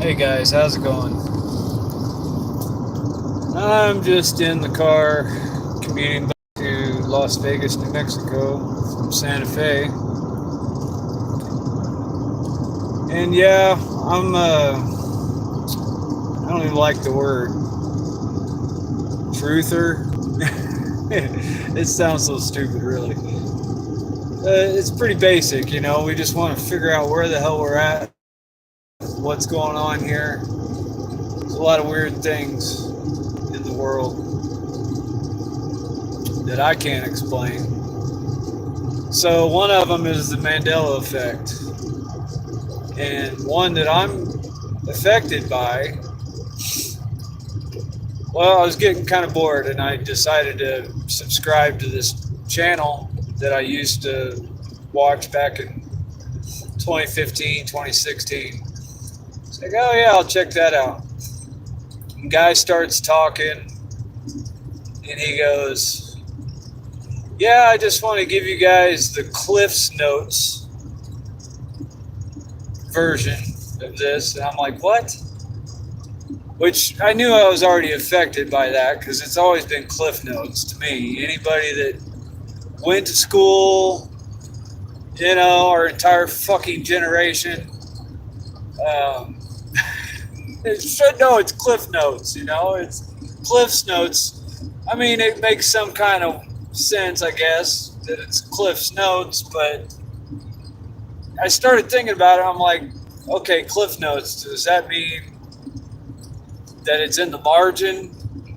Hey guys, how's it going? I'm just in the car commuting back to Las Vegas, New Mexico from Santa Fe. And yeah, I don't even like the word truther. It sounds so stupid, really. It's pretty basic, you know. We just want to figure out where the hell we're at, what's going on here. There's a lot of weird things in the world that I can't explain. So one of them is the Mandela effect, and one that I'm affected by. Well, I was getting kind of bored, and I decided to subscribe to this channel that I used to watch back in 2015, 2016. It's like, oh yeah, I'll check that out. And guy starts talking, and he goes, "Yeah, I just want to give you guys the Cliff's Notes version of this." And I'm like, what? Which I knew I was already affected by that because it's always been Cliff Notes to me. Anybody that went to school, you know, our entire fucking generation, um, it should know it's Cliff Notes, you know? It's Cliff's Notes. I mean, it makes some kind of sense, I guess, that it's Cliff's Notes, but I started thinking about it. I'm like, okay, Cliff Notes, does that mean that it's in the margin,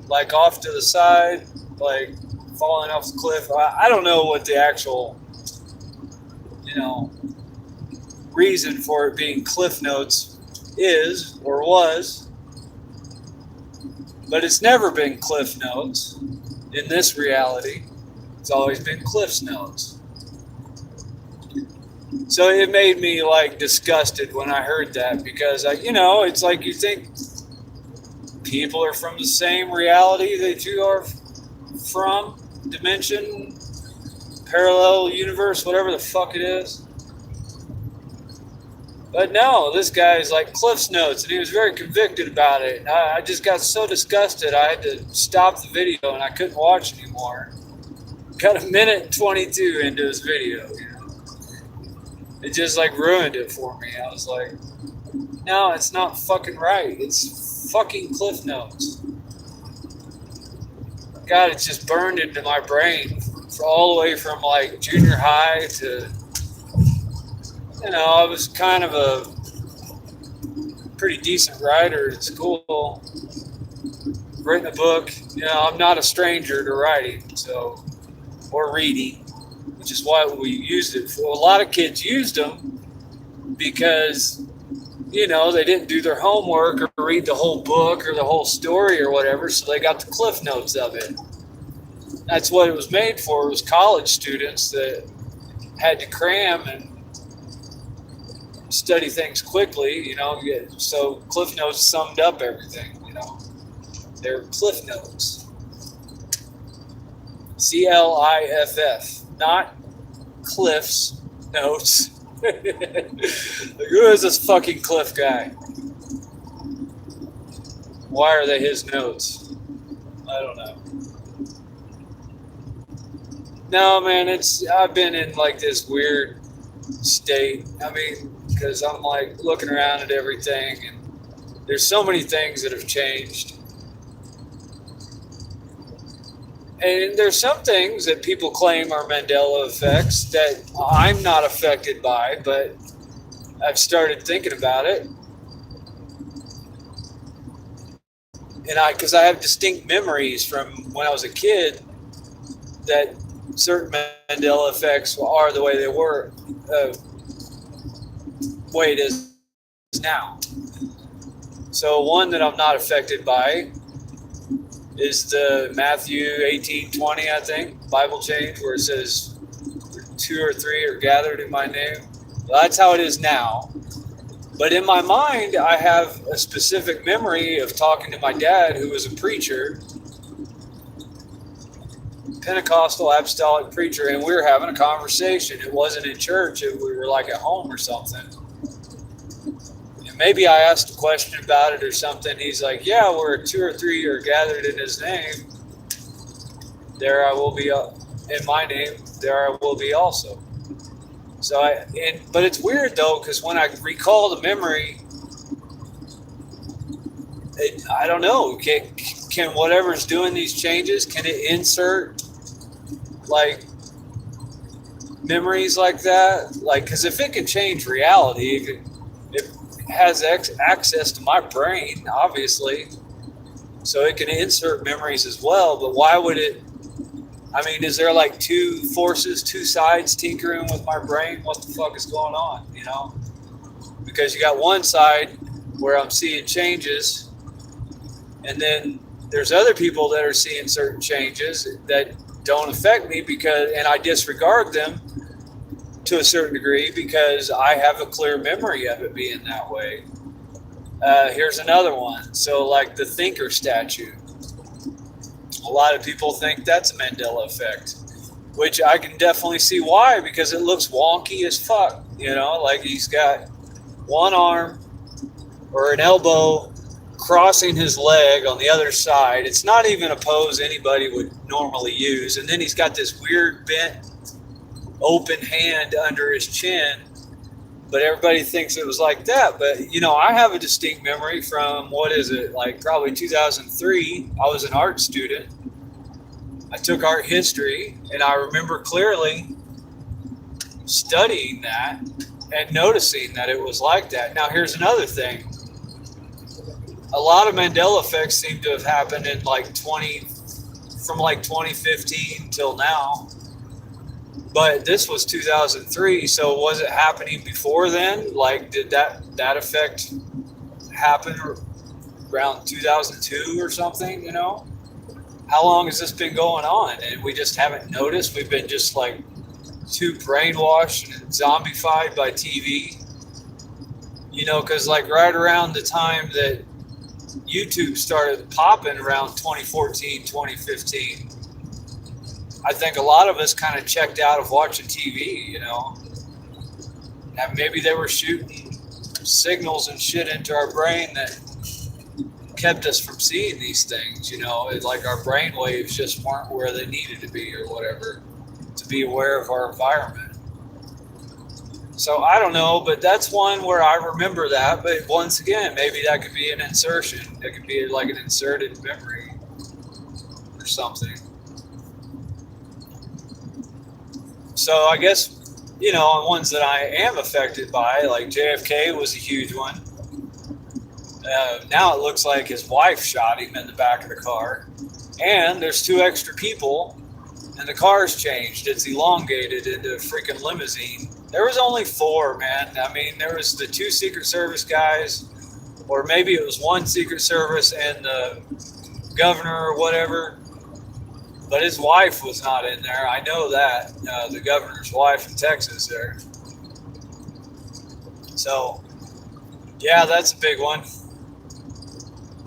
like off to the side, like falling off the cliff? I don't know what the actual, you know, reason for it being Cliff Notes is or was, but it's never been Cliff Notes in this reality. It's always been Cliff's Notes. So it made me like disgusted when I heard that because it's like you think people are from the same reality that you are from, dimension, parallel universe, whatever the fuck it is. But no, this guy's like Cliff's Notes, and he was very convicted about it. And I just got so disgusted, I had to stop the video, and I couldn't watch anymore. Got a minute and 22 into his video, you know. It just like ruined it for me. I was like, no, it's not fucking right. It's fucking Cliff Notes. God, it just burned into my brain for all the way from like junior high to, you know, I was kind of a pretty decent writer at school. Written a book. You know, I'm not a stranger to writing, so, or reading, which is why we used it for. A lot of kids used them because, you know, they didn't do their homework or read the whole book or the whole story or whatever, so they got the Cliff Notes of it. That's what it was made for. It was college students that had to cram and study things quickly, you know. So Cliff Notes summed up everything, you know. They're Cliff Notes. CLIFF, not Cliff's Notes. Who is this fucking Cliff guy? Why are they his notes? I don't know. No, man, I've been in like this weird state. I mean, because I'm like looking around at everything, and there's so many things that have changed. And there's some things that people claim are Mandela effects that I'm not affected by, but I've started thinking about it. And because I have distinct memories from when I was a kid that certain Mandela effects are the way they were, way it is now. So one that I'm not affected by is the Matthew 18:20, I think, Bible change, where it says 2 or 3 are gathered in my name. Well, that's how it is now. But in my mind, I have a specific memory of talking to my dad, who was a preacher, Pentecostal apostolic preacher, and we were having a conversation. It wasn't in church. We were like at home or something. And maybe I asked a question about it or something. He's like, yeah, where two or three are gathered in his name, there I will be in my name, there I will be also. So but it's weird though, because when I recall the memory, I don't know, can whatever's doing these changes, can it insert like memories like that? Like, because if it can change reality, if it has access to my brain, obviously, so it can insert memories as well. But why would it? I mean, is there like two forces, two sides tinkering with my brain? What the fuck is going on? You know, because you got one side where I'm seeing changes, and then there's other people that are seeing certain changes that don't affect me and I disregard them to a certain degree because I have a clear memory of it being that way. Here's another one. So like the thinker statue. A lot of people think that's a Mandela effect, which I can definitely see why, because it looks wonky as fuck. You know, like he's got one arm or an elbow crossing his leg on the other side. It's not even a pose anybody would normally use. And then he's got this weird bent open hand under his chin, but everybody thinks it was like that. But you know, I have a distinct memory from, what is it, like probably 2003. I was an art student. I took art history, and I remember clearly studying that and noticing that it was like that. Now here's another thing. A lot of Mandela effects seem to have happened in from 2015 till now. But this was 2003, so was it happening before then? Like, did that effect happen around 2002 or something, you know? How long has this been going on? And we just haven't noticed? We've been just like too brainwashed and zombified by TV. You know, because like right around the time that YouTube started popping around 2014, 2015, I think a lot of us kind of checked out of watching TV, you know. And maybe they were shooting signals and shit into our brain that kept us from seeing these things, you know. It's like our brain waves just weren't where they needed to be or whatever, to be aware of our environment. So I don't know, but that's one where I remember that. But once again, maybe that could be an insertion. It could be like an inserted memory or something. So I guess, you know, on ones that I am affected by, like JFK was a huge one. Now it looks like his wife shot him in the back of the car. And there's two extra people, and the car's changed. It's elongated into a freaking limousine. There was only four, man. I mean, there was the two Secret Service guys, or maybe it was one Secret Service and the governor or whatever. But his wife was not in there. I know that. The governor's wife in Texas there. So, yeah, that's a big one.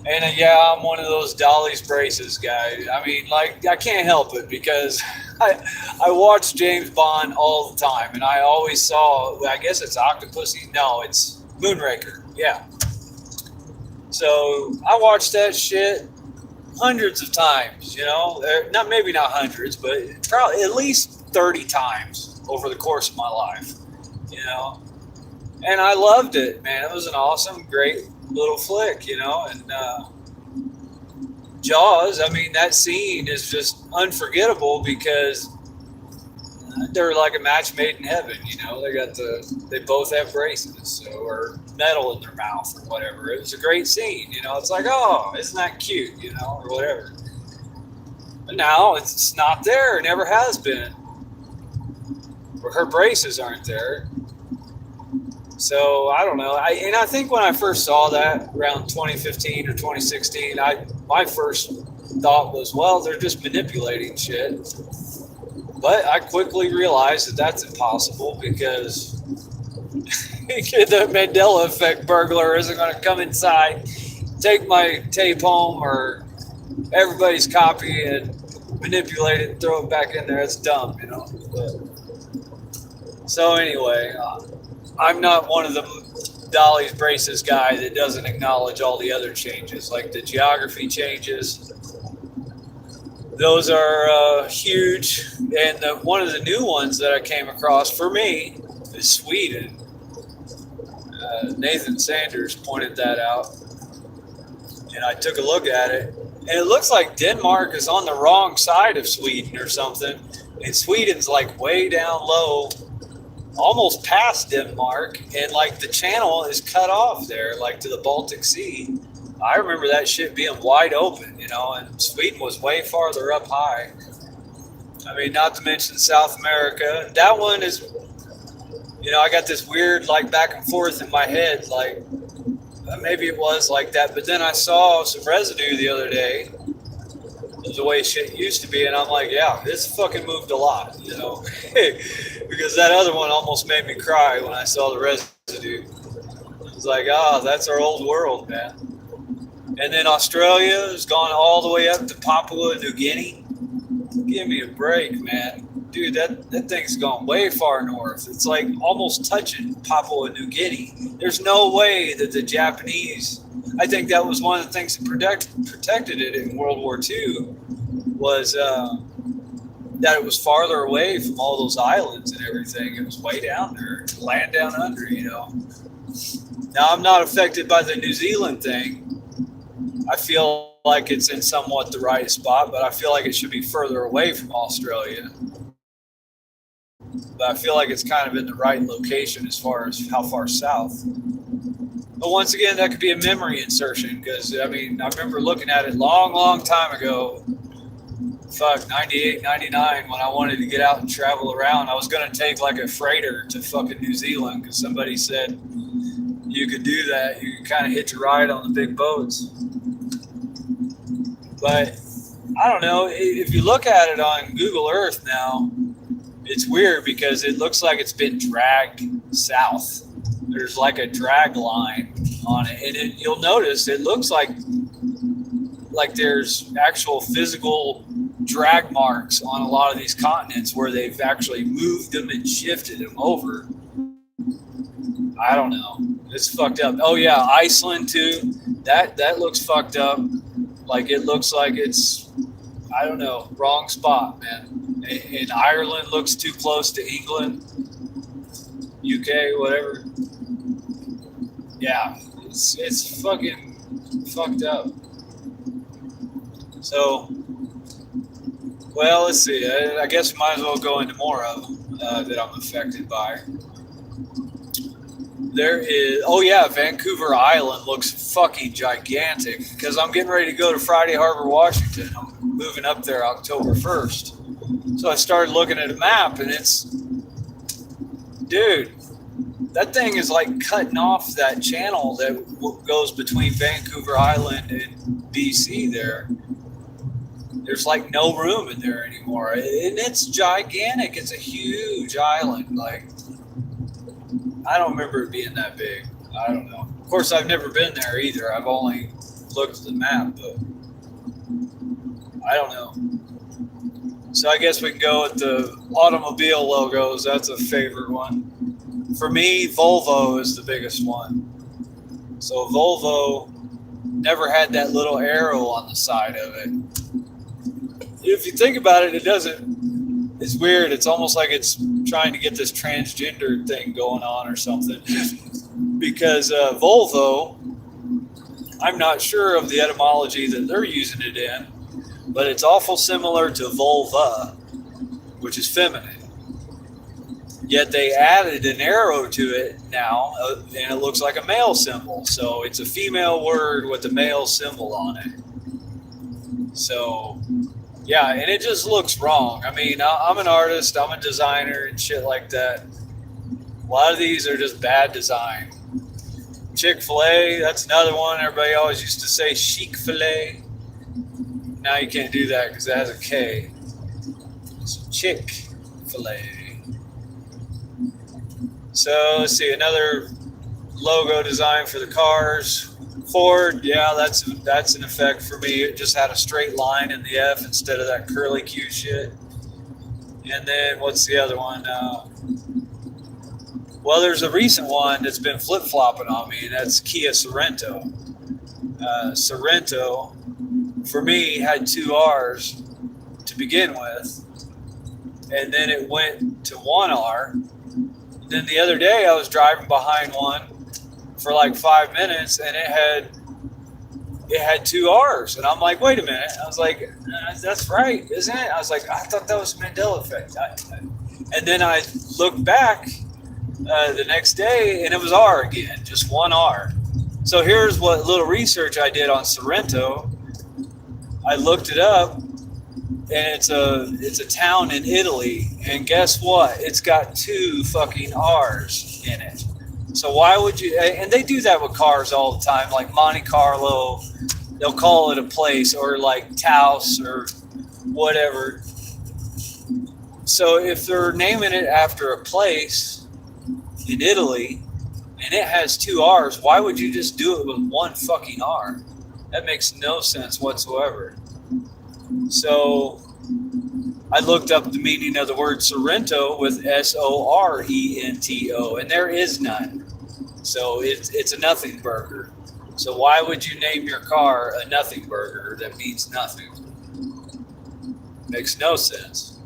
And yeah, I'm one of those Dolly's braces guys. I mean, like, I can't help it because I watch James Bond all the time, and I always saw, I guess it's Octopussy. No, it's Moonraker. Yeah. So I watched that shit hundreds of times, you know, maybe not hundreds, but probably at least 30 times over the course of my life, you know, and I loved it, man. It was an awesome, great little flick, you know. And Jaws, I mean, that scene is just unforgettable because they're like a match made in heaven, you know. They both have braces or metal in their mouth or whatever. It was a great scene, you know. It's like, oh, isn't that cute, you know, or whatever. But now it's not there. It never has been. Or her braces aren't there. So I don't know. I think when I first saw that around 2015 or 2016, my first thought was, well, they're just manipulating shit. But I quickly realized that that's impossible because the Mandela effect burglar isn't going to come inside, take my tape home or everybody's copy and manipulate it and throw it back in there. It's dumb, you know. So anyway, I'm not one of them Dolly's braces guy that doesn't acknowledge all the other changes, like the geography changes. Those are huge. And one of the new ones that I came across for me is Sweden. Nathan Sanders pointed that out, and I took a look at it, and it looks like Denmark is on the wrong side of Sweden or something, and Sweden's like way down low, almost past Denmark, and like the channel is cut off there, like to the Baltic Sea. I remember that shit being wide open, you know, and Sweden was way farther up high. I mean, not to mention South America. That one is, you know, I got this weird like back and forth in my head, like maybe it was like that, but then I saw some residue the other day of the way shit used to be, and I'm like, yeah, this fucking moved a lot, you know, because that other one almost made me cry when I saw the residue. It was like, oh, that's our old world, man. And then Australia has gone all the way up to Papua New Guinea. Give me a break, man. Dude, that thing's gone way far north. It's like almost touching Papua New Guinea. There's no way that the Japanese, I think that was one of the things that protected it in World War II, was that it was farther away from all those islands and everything. It was way down there, land down under, you know. Now, I'm not affected by the New Zealand thing. I feel like it's in somewhat the right spot, but I feel like it should be further away from Australia. But I feel like it's kind of in the right location as far as how far south. But once again, that could be a memory insertion, because, I mean, I remember looking at it long time ago, 98, 99, when I wanted to get out and travel around. I was going to take like a freighter to fucking New Zealand, because somebody said you could do that. You could kind of hitch a ride on the big boats. But I don't know, if you look at it on Google Earth now, it's weird because it looks like it's been dragged south. There's like a drag line on it, and you'll notice it looks like there's actual physical drag marks on a lot of these continents where they've actually moved them and shifted them over. I don't know. It's fucked up. Oh yeah, Iceland too. That looks fucked up. Like it looks like it's, I don't know, wrong spot, man. And Ireland looks too close to England, UK, whatever. Yeah, it's fucking fucked up. So, well, let's see. I guess we might as well go into more of them that I'm affected by. There is, oh yeah, Vancouver Island looks fucking gigantic, because I'm getting ready to go to Friday Harbor, Washington. I'm moving up there October 1st. So I started looking at a map, and it's, dude, that thing is like cutting off that channel that goes between Vancouver Island and BC there. There's like no room in there anymore. And it's gigantic. It's a huge island. Like, I don't remember it being that big. I don't know. Of course, I've never been there either. I've only looked at the map, but I don't know. So I guess we can go with the automobile logos. That's a favorite one. For me, Volvo is the biggest one. So Volvo never had that little arrow on the side of it. If you think about it, it doesn't, it's weird. It's almost like it's trying to get this transgender thing going on or something. Because Volvo, I'm not sure of the etymology that they're using it in, but it's awful similar to vulva, which is feminine. Yet they added an arrow to it now, and it looks like a male symbol. So it's a female word with a male symbol on it. So, yeah, and it just looks wrong. I mean, I'm an artist, I'm a designer and shit like that. A lot of these are just bad design. Chick-fil-A, that's another one. Everybody always used to say Chick-fil-A. Now you can't do that because it has a K. It's Chick-fil-A. So let's see, another logo design for the cars. Ford, yeah, that's an effect for me. It just had a straight line in the F instead of that curly Q shit. And then what's the other one? Well, there's a recent one that's been flip flopping on me, and that's Kia Sorento. Sorento, for me, had two R's to begin with, and then it went to one R. Then the other day, I was driving behind one for like 5 minutes, and it had two R's, and I'm like, wait a minute. I was like, that's right, isn't it? I was like, I thought that was Mandela effect. And then I looked back the next day, and it was R again, just one R. So here's what little research I did on Sorrento. I looked it up, and it's a town in Italy, and guess what? It's got two fucking R's in it. So why would you? And they do that with cars all the time, like Monte Carlo. They'll call it a place, or like Taos or whatever. So if they're naming it after a place in Italy and it has two R's, why would you just do it with one fucking R? That makes no sense whatsoever. So I looked up the meaning of the word Sorrento with Sorento, and there is none. So it's a nothing burger. So why would you name your car a nothing burger that means nothing? Makes no sense.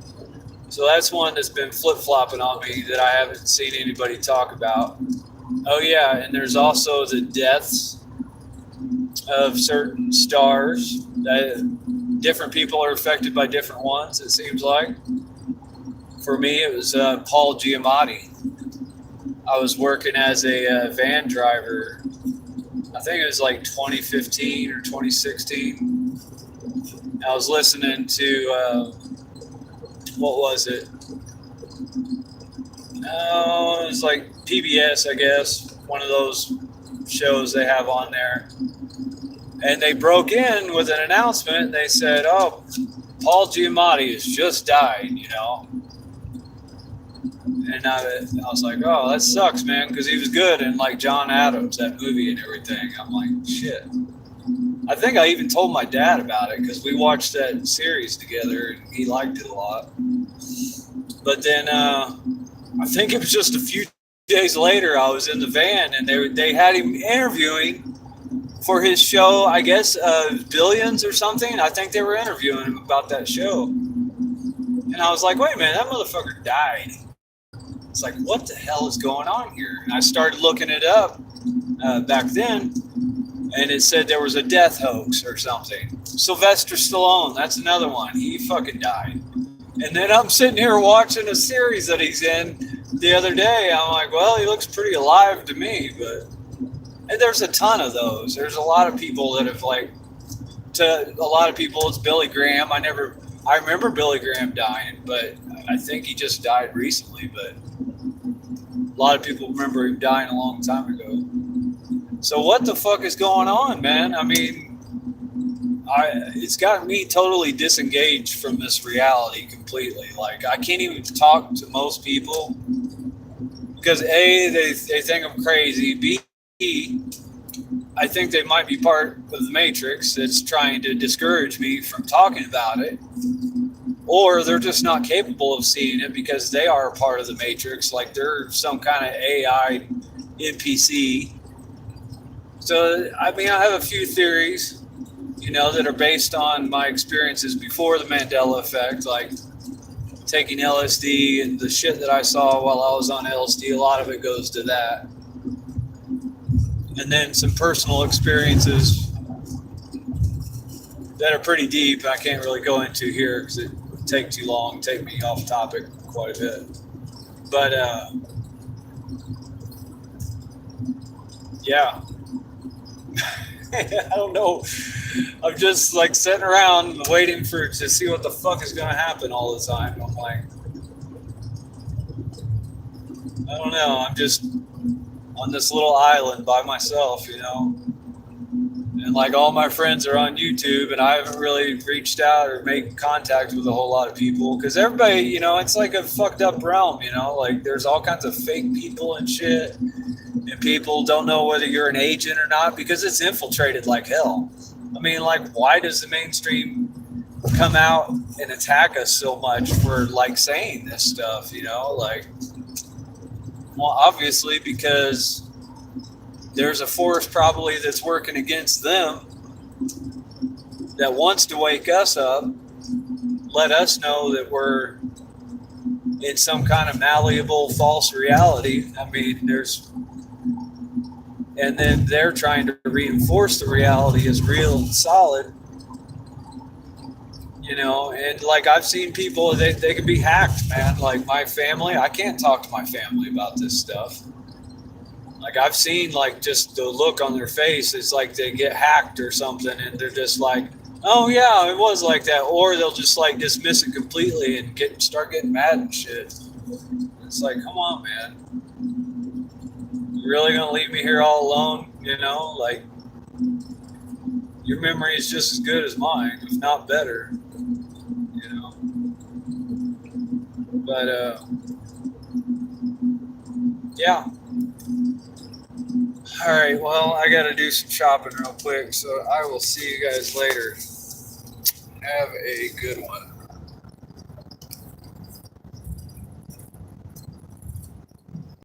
So that's one that's been flip-flopping on me that I haven't seen anybody talk about. Oh yeah, and there's also the deaths of certain stars. Different people are affected by different ones, it seems like. For me, it was Paul Giamatti. I was working as a van driver. I think it was like 2015 or 2016. I was listening to, what was it? Oh, it was like PBS, I guess. One of those shows they have on there. And they broke in with an announcement. They said, oh, Paul Giamatti has just died, you know. And I was like, oh, that sucks, man, because he was good in like John Adams, that movie and everything. I'm like, shit. I think I even told my dad about it because we watched that series together and he liked it a lot. But then I think it was just a few days later, I was in the van and they had him interviewing for his show, I guess, Billions or something. I think they were interviewing him about that show. And I was like, wait a minute, that motherfucker died. It's like, what the hell is going on here? And I started looking it up back then, and it said there was a death hoax or something. Sylvester Stallone, that's another one. He fucking died. And then I'm sitting here watching a series that he's in the other day. I'm like, well, he looks pretty alive to me, but... And there's a ton of those. There's a lot of people that have to a lot of people, it's Billy Graham. I remember Billy Graham dying, but I think he just died recently, but a lot of people remember him dying a long time ago. So what the fuck is going on, man? I mean, it's gotten me totally disengaged from this reality completely. Like, I can't even talk to most people because A, they think I'm crazy. B, I think they might be part of the Matrix that's trying to discourage me from talking about it. Or they're just not capable of seeing it because they are a part of the Matrix, like they're some kind of AI NPC. So, I mean, I have a few theories, that are based on my experiences before the Mandela effect, like taking LSD and the shit that I saw while I was on LSD. A lot of it goes to that. And then some personal experiences that are pretty deep. I can't really go into here because it would take too long, take me off topic quite a bit. But, yeah. I don't know. I'm just like sitting around waiting to see what the fuck is going to happen all the time. I'm like, I don't know. I'm just on this little island by myself, and like all my friends are on YouTube and I haven't really reached out or made contact with a whole lot of people because everybody, it's like a fucked up realm, like there's all kinds of fake people and shit, and people don't know whether you're an agent or not because it's infiltrated like hell. I mean, like, why does the mainstream come out and attack us so much for like saying this stuff, like Well, obviously, because there's a force probably that's working against them that wants to wake us up, let us know that we're in some kind of malleable false reality. I mean, and then they're trying to reinforce the reality as real and solid, and like I've seen people, they can be hacked, man. Like my family, I can't talk to my family about this stuff. Like I've seen like just the look on their face, it's like they get hacked or something and they're just like, oh yeah, it was like that. Or they'll just like dismiss it completely and start getting mad and shit. It's like, come on, man. You really gonna leave me here all alone? Like your memory is just as good as mine, if not better. You know. But yeah. All right. Well, I got to do some shopping real quick, so I will see you guys later. Have a good one.